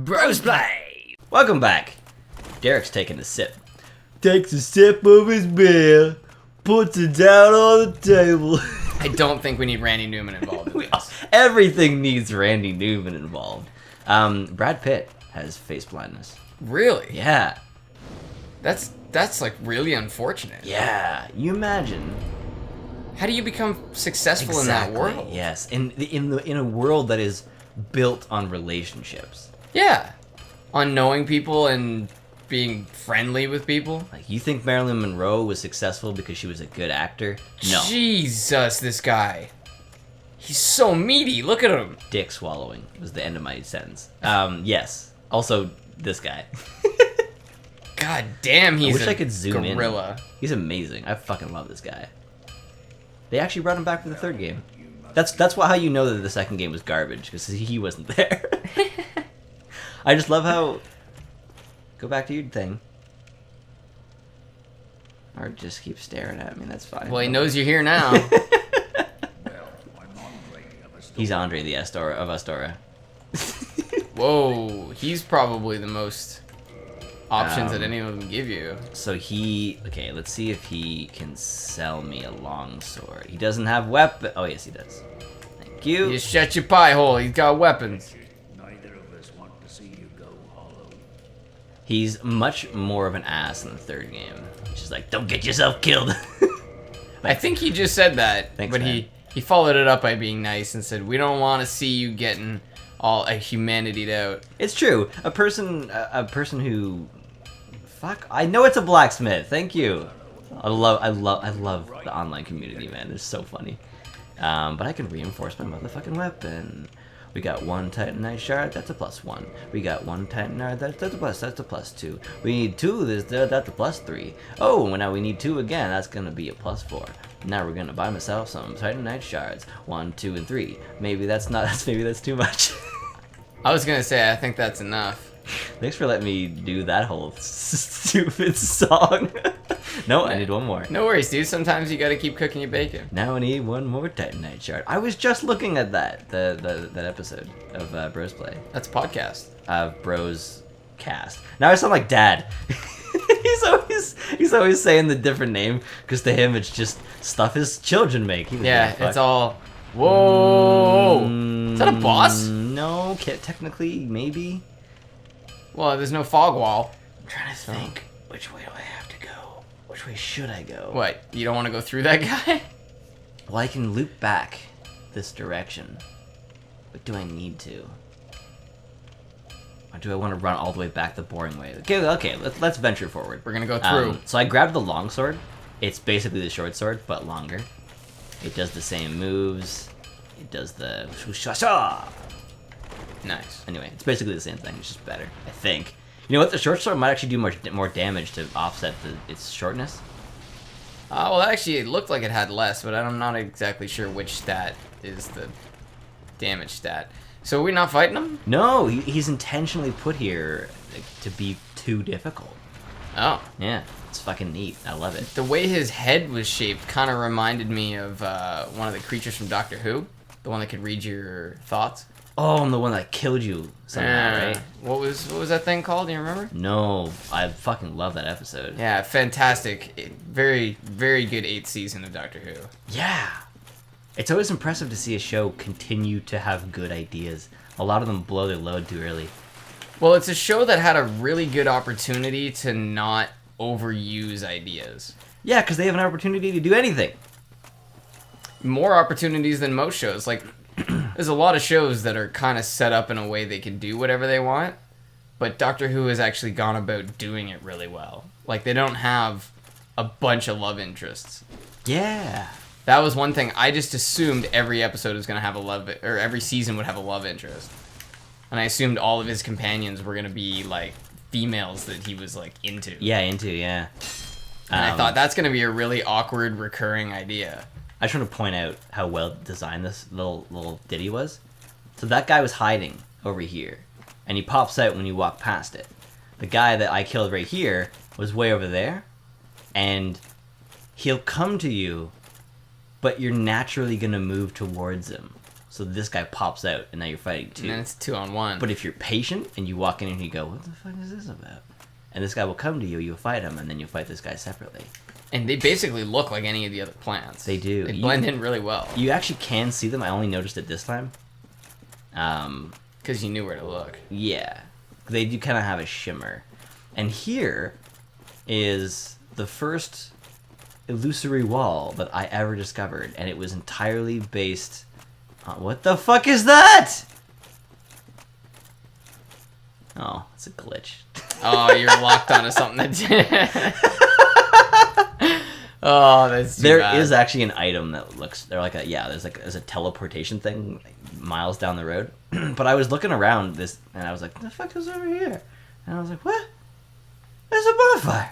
Brosplay! Welcome back. Derek's taking a sip. Takes a sip of his beer, puts it down on the table. I don't think we need Randy Newman involved in this. Everything needs Randy Newman involved. Brad Pitt has face blindness. Really? Yeah. That's like really unfortunate. Yeah. You imagine. How do you become successful in that world? Yes. In a world that is built on relationships. Yeah. On knowing people and being friendly with people. Like, you think Marilyn Monroe was successful because she was a good actor? No. Jesus, this guy. He's so meaty. Look at him. Dick swallowing was the end of my sentence. Yes. Also, this guy. God damn, he's I wish I could zoom gorilla. in. He's amazing. I fucking love this guy. They actually brought him back for the third game. That's how you know that the second game was garbage, because he wasn't there. I just love how... Go back to your thing. Or just keep staring at me, that's fine. Well, he knows you're here now. He's Andre the Astora of Astora. Whoa, he's probably the most options that any of them give you. So okay, let's see if he can sell me a longsword. He doesn't have weapon. Oh, yes, he does. Thank you. You shut your pie hole, he's got weapons. Neither of us want to see you go hollow. He's much more of an ass in the third game. He's just like, don't get yourself killed. I think he just said that, Thanks, but man. he followed it up by being nice and said, we don't want to see you getting all humanitied out. It's true. A person who, fuck, I know it's a blacksmith. Thank you. I love the online community, man. It's so funny. But I can reinforce my motherfucking weapon. We got one Titanite shard, that's a +1. We got one Titanite, that's a +2. We need two, that's a +3. Oh, now we need two again, that's gonna be a +4. Now we're gonna buy myself some Titanite shards. 1, 2, and 3. Maybe that's too much. I was gonna say, I think that's enough. Thanks for letting me do that whole stupid song. No, I need one more. No worries, dude. Sometimes you gotta keep cooking your bacon. Now I need one more Titanite shard. I was just looking at that episode of Brosplay. That's a podcast. Bros Cast. Now I sound like Dad. he's always saying the different name because to him it's just stuff his children make. Yeah, it's all. Whoa! Is that a boss? No, technically maybe. Well, there's no fog wall. I'm trying to think. Which way do I have to go? Which way should I go? What? You don't want to go through that guy? Well, I can loop back this direction. But do I need to? Or do I want to run all the way back the boring way? Okay, let's venture forward. We're gonna go through. So I grabbed the longsword. It's basically the short sword, but longer. It does the same moves. It does the... Nice. Anyway, it's basically the same thing. It's just better, I think. You know what? The short sword might actually do more damage to offset its shortness. Well, actually, it looked like it had less, but I'm not exactly sure which stat is the damage stat. So are we not fighting him? No, he's intentionally put here to be too difficult. Oh. Yeah, it's fucking neat. I love it. The way his head was shaped kind of reminded me of one of the creatures from Doctor Who. The one that could read your thoughts. Oh, I'm the one that killed you somehow, right? What was that thing called? Do you remember? No, I fucking love that episode. Yeah, fantastic. Very, very good 8th season of Doctor Who. Yeah. It's always impressive to see a show continue to have good ideas. A lot of them blow their load too early. Well, it's a show that had a really good opportunity to not overuse ideas. Yeah, because they have an opportunity to do anything. More opportunities than most shows. Like, there's a lot of shows that are kind of set up in a way they can do whatever they want, but Doctor Who has actually gone about doing it really well. Like, they don't have a bunch of love interests. Yeah. That was one thing. I just assumed every episode was going to have or every season would have a love interest. And I assumed all of his companions were going to be, like, females that he was, like, into. Yeah, yeah. And I thought that's going to be a really awkward, recurring idea. I just want to point out how well designed this little ditty was. So that guy was hiding over here, and he pops out when you walk past it. The guy that I killed right here was way over there, and he'll come to you, but you're naturally going to move towards him. So this guy pops out, and now you're fighting 2. And then it's 2-on-1. But if you're patient and you walk in and you go, what the fuck is this about? And this guy will come to you, you'll fight him, and then you'll fight this guy separately. And they basically look like any of the other plants. They do. They blend in really well. You actually can see them. I only noticed it this time. Because you knew where to look. Yeah. They do kind of have a shimmer. And here is the first illusory wall that I ever discovered, and it was entirely based on... What the fuck is that? Oh, it's a glitch. Oh, you're locked onto something that... Oh, that's too There bad. is actually an item that looks... There's a teleportation thing miles down the road. But I was looking around this, and I was like, what the fuck is over here? And I was like, what? There's a bonfire.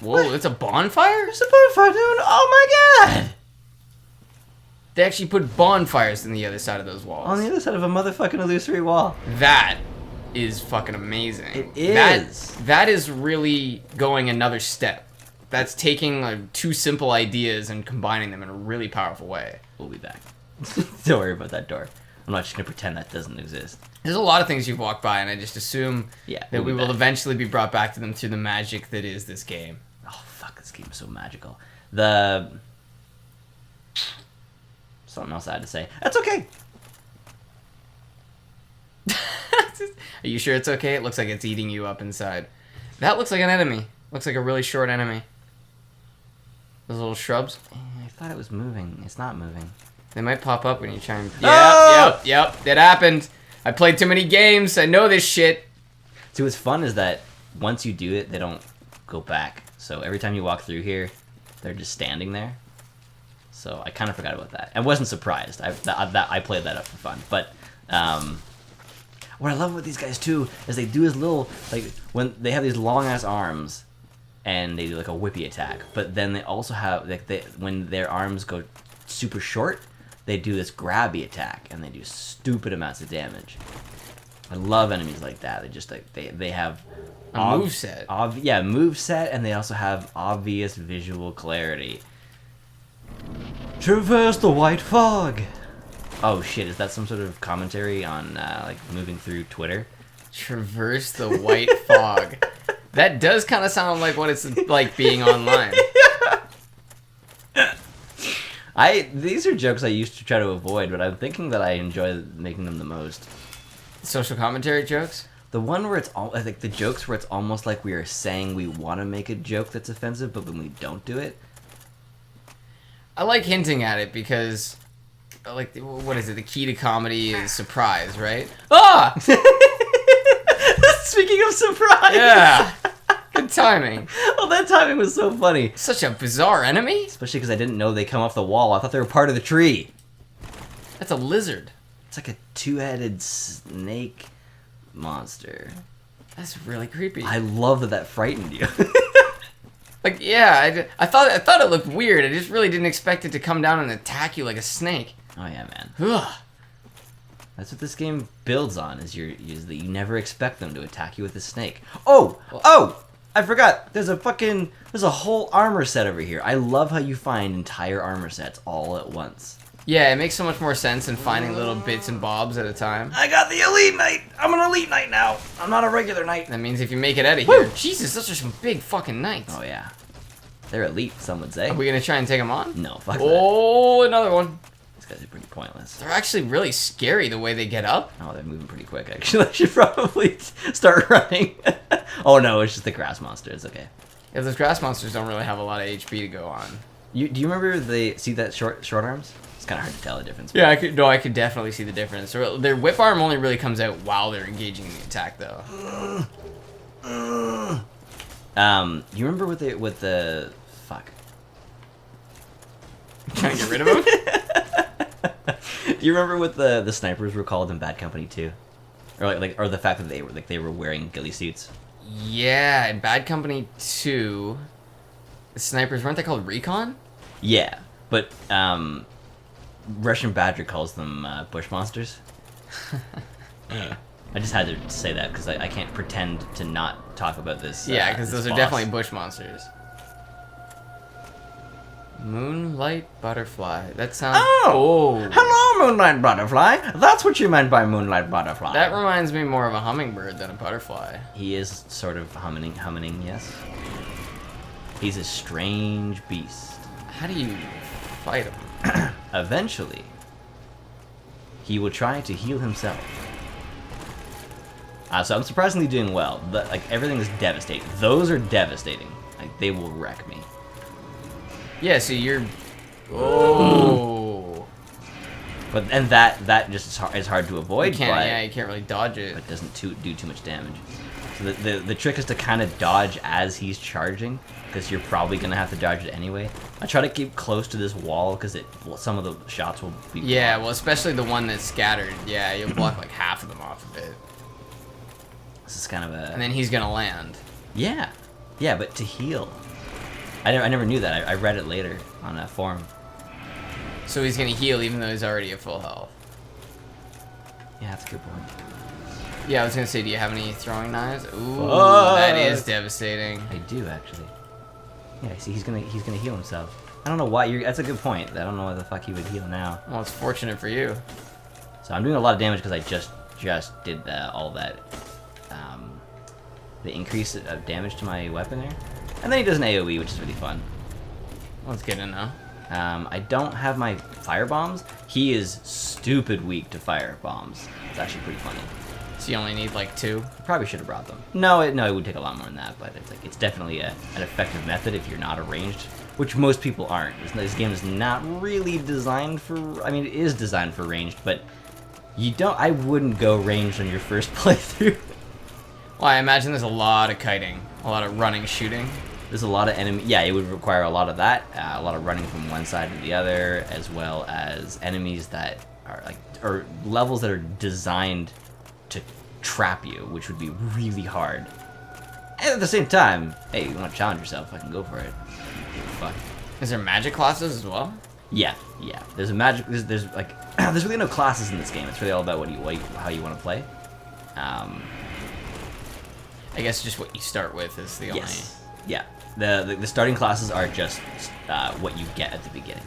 Whoa, it's a bonfire? There's a bonfire, dude. Oh my god. They actually put bonfires on the other side of those walls. On the other side of a motherfucking illusory wall. That is fucking amazing. It is. That is really going another step. That's taking 2 simple ideas and combining them in a really powerful way. We'll be back. Don't worry about that door. I'm not just gonna pretend that doesn't exist. There's a lot of things you've walked by, and I just assume Yeah, that we'll we be will back. eventually be brought back to them through the magic that is this game. Oh fuck, this game is so magical. Something else I had to say. That's okay. Are you sure it's okay? It looks like it's eating you up inside. That looks like an enemy. Looks like a really short enemy. Those little shrubs. I thought it was moving. It's not moving. They might pop up when you try and... Oh! Yep. That happened. I played too many games. I know this shit. See, what's fun is that once you do it, they don't go back. So every time you walk through here, they're just standing there. So I kind of forgot about that. I wasn't surprised. I played that up for fun. But what I love with these guys too is they do this little, like, when they have these long ass arms, and they do like a whippy attack. But then they also have when their arms go super short, they do this grabby attack, and they do stupid amounts of damage. I love enemies like that. They just like they have A moveset. Moveset, and they also have obvious visual clarity. Traverse the white fog. Oh shit, is that some sort of commentary on like moving through Twitter? Traverse the white fog. That does kind of sound like what it's like being online. These are jokes I used to try to avoid, but I'm thinking that I enjoy making them the most. Social commentary jokes? The one where like the jokes where it's almost like we are saying we want to make a joke that's offensive, but when we don't do it. I like hinting at it because, like, what is it? The key to comedy is surprise, right? Ah! Speaking of surprise! Yeah! Good timing. Oh, that timing was so funny. Such a bizarre enemy? Especially because I didn't know they come off the wall. I thought they were part of the tree. That's a lizard. It's like a 2-headed snake monster. That's really creepy. I love that frightened you. Like, yeah, I thought it looked weird. I just really didn't expect it to come down and attack you like a snake. Oh yeah, man. Ugh. That's what this game builds on, is that you never expect them to attack you with a snake. Oh! I forgot. There's a whole armor set over here. I love how you find entire armor sets all at once. Yeah, it makes so much more sense than finding little bits and bobs at a time. I got the elite knight. I'm an elite knight now. I'm not a regular knight. That means if you make it out of Woo! here... Jesus, those are some big fucking knights. Oh yeah. They're elite, some would say. Are we gonna try and take them on? No, fuck that. Oh, another one. These guys are pretty pointless. They're actually really scary the way they get up. Oh, they're moving pretty quick, actually. I should probably start running. Oh no, it's just the grass monster. It's okay. Yeah, those grass monsters don't really have a lot of HP to go on. Do you remember see that short arms? It's kind of hard to tell the difference. Yeah, I could definitely see the difference. Their whip arm only really comes out while they're engaging in the attack, though. You remember with the fuck? Trying to get rid of them? Do you remember what the snipers were called in Bad Company 2? Or the fact that they were wearing ghillie suits? Yeah, in Bad Company 2, the snipers, weren't they called Recon? Yeah, but Russian Badger calls them bush monsters. I just had to say that because I can't pretend to not talk about this. Yeah, because this those are boss. definitely bush monsters. Moonlight butterfly. That sounds. Oh! Hello, Moonlight Butterfly! That's what you meant by Moonlight Butterfly. That reminds me more of a hummingbird than a butterfly. He is sort of humming, yes. He's a strange beast. How do you fight him? Eventually, he will try to heal himself. So I'm surprisingly doing well. Like, everything is devastating. Those are devastating. Like, they will wreck me. Yeah, so you're... Oh. But and that just is hard to avoid. You can't, but, yeah, you can't really dodge it. But doesn't do too much damage. So the trick is to kind of dodge as he's charging, because you're probably gonna have to dodge it anyway. I try to keep close to this wall because some of the shots will be. Yeah, blocked. well, especially the one that's scattered. Yeah, you'll block like half of them off of it. This is kind of a. And then he's gonna land. Yeah, but to heal. I never knew that. I read it later on a forum. So he's gonna heal even though he's already at full health. Yeah, that's a good point. Yeah, I was gonna say, do you have any throwing knives? Ooh, Fuck. that is devastating. I do actually. Yeah, see, he's gonna heal himself. I don't know why. That's a good point. I don't know why the fuck he would heal now. Well, it's fortunate for you. So I'm doing a lot of damage because I just did all that. The increase of damage to my weapon there, and then he does an AOE, which is really fun. Well, it's good to know. I don't have my fire bombs. He is stupid weak to fire bombs. It's actually pretty funny. So you only need like 2? Probably should have brought them. No, it would take a lot more than that, but it's definitely an effective method if you're not arranged, which most people aren't. This game is not really designed for. I mean, it is designed for ranged, but I wouldn't go ranged on your first playthrough. Well, I imagine there's a lot of kiting, a lot of running, shooting. There's a lot of enemy. Yeah, it would require a lot of that, a lot of running from one side to the other, as well as enemies that are or levels that are designed to trap you, which would be really hard. And at the same time, hey, you want to challenge yourself? I can go for it. Fuck. Is there magic classes as well? Yeah. There's a magic. There's like there's really no classes in this game. It's really all about how you want to play. I guess just what you start with is the only... Yes. Yeah. The starting classes are just what you get at the beginning.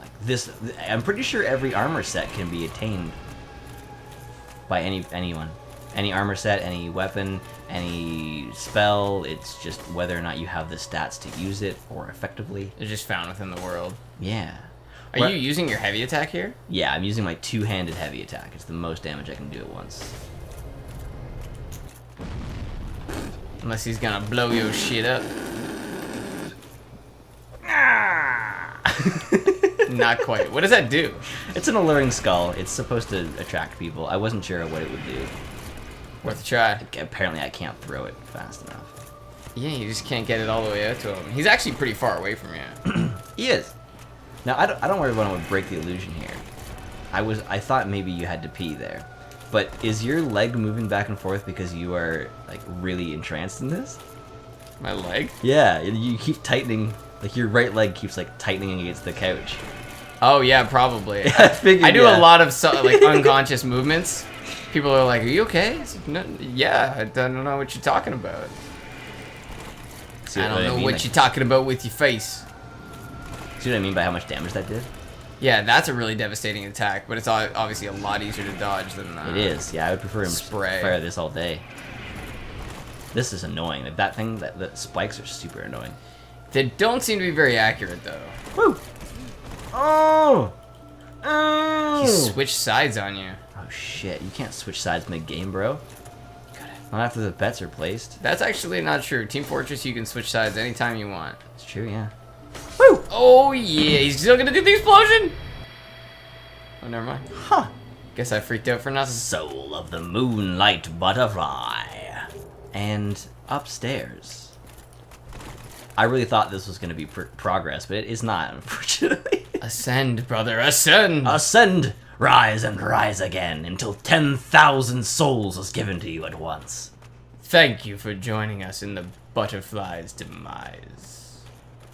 Like this, I'm pretty sure every armor set can be attained by anyone. Any armor set, any weapon, any spell. It's just whether or not you have the stats to use it or effectively. They're just found within the world. Yeah. Are you using your heavy attack here? Yeah, I'm using my two-handed heavy attack. It's the most damage I can do at once. Unless he's gonna blow your shit up. Not quite. What does that do? It's an alluring skull. It's supposed to attract people. I wasn't sure what it would do. Worth a try. Apparently I can't throw it fast enough. Yeah, you just can't get it all the way out to him. He's actually pretty far away from you. He is. Now, I don't worry about it would break the illusion here. I thought maybe you had to pee there. But is your leg moving back and forth because you are, like, really entranced in this? My leg? Yeah, you keep tightening, like, your right leg keeps, like, tightening against the couch. Oh, yeah, probably. I figured, I do yeah. a lot of, like, unconscious movements. People are like, are you okay? No, yeah, I don't know what you're talking about. See I don't know mean? what Like, you're talking about with your face. see what I mean by how much damage that did? Yeah, that's a really devastating attack, but it's obviously a lot easier to dodge than It is, yeah, I would prefer him spray. fire this all day. This is annoying. Like, that thing, the spikes are super annoying. They don't seem to be very accurate, though. Woo! Oh! Oh! He switched sides on you. Oh shit, you can't switch sides mid-game, bro. Not after the bets are placed. That's actually not true. Team Fortress, you can switch sides anytime you want. It's true, yeah. Woo! Oh, yeah, he's still gonna do the explosion! Oh, never mind. Huh. Guess I freaked out for nothing. Soul of the Moonlight Butterfly. And upstairs. I really thought this was going to be progress, but it is not, unfortunately. Ascend, brother, ascend! Ascend, rise and rise again, until 10,000 souls is given to you at once. Thank you for joining us in the butterfly's demise.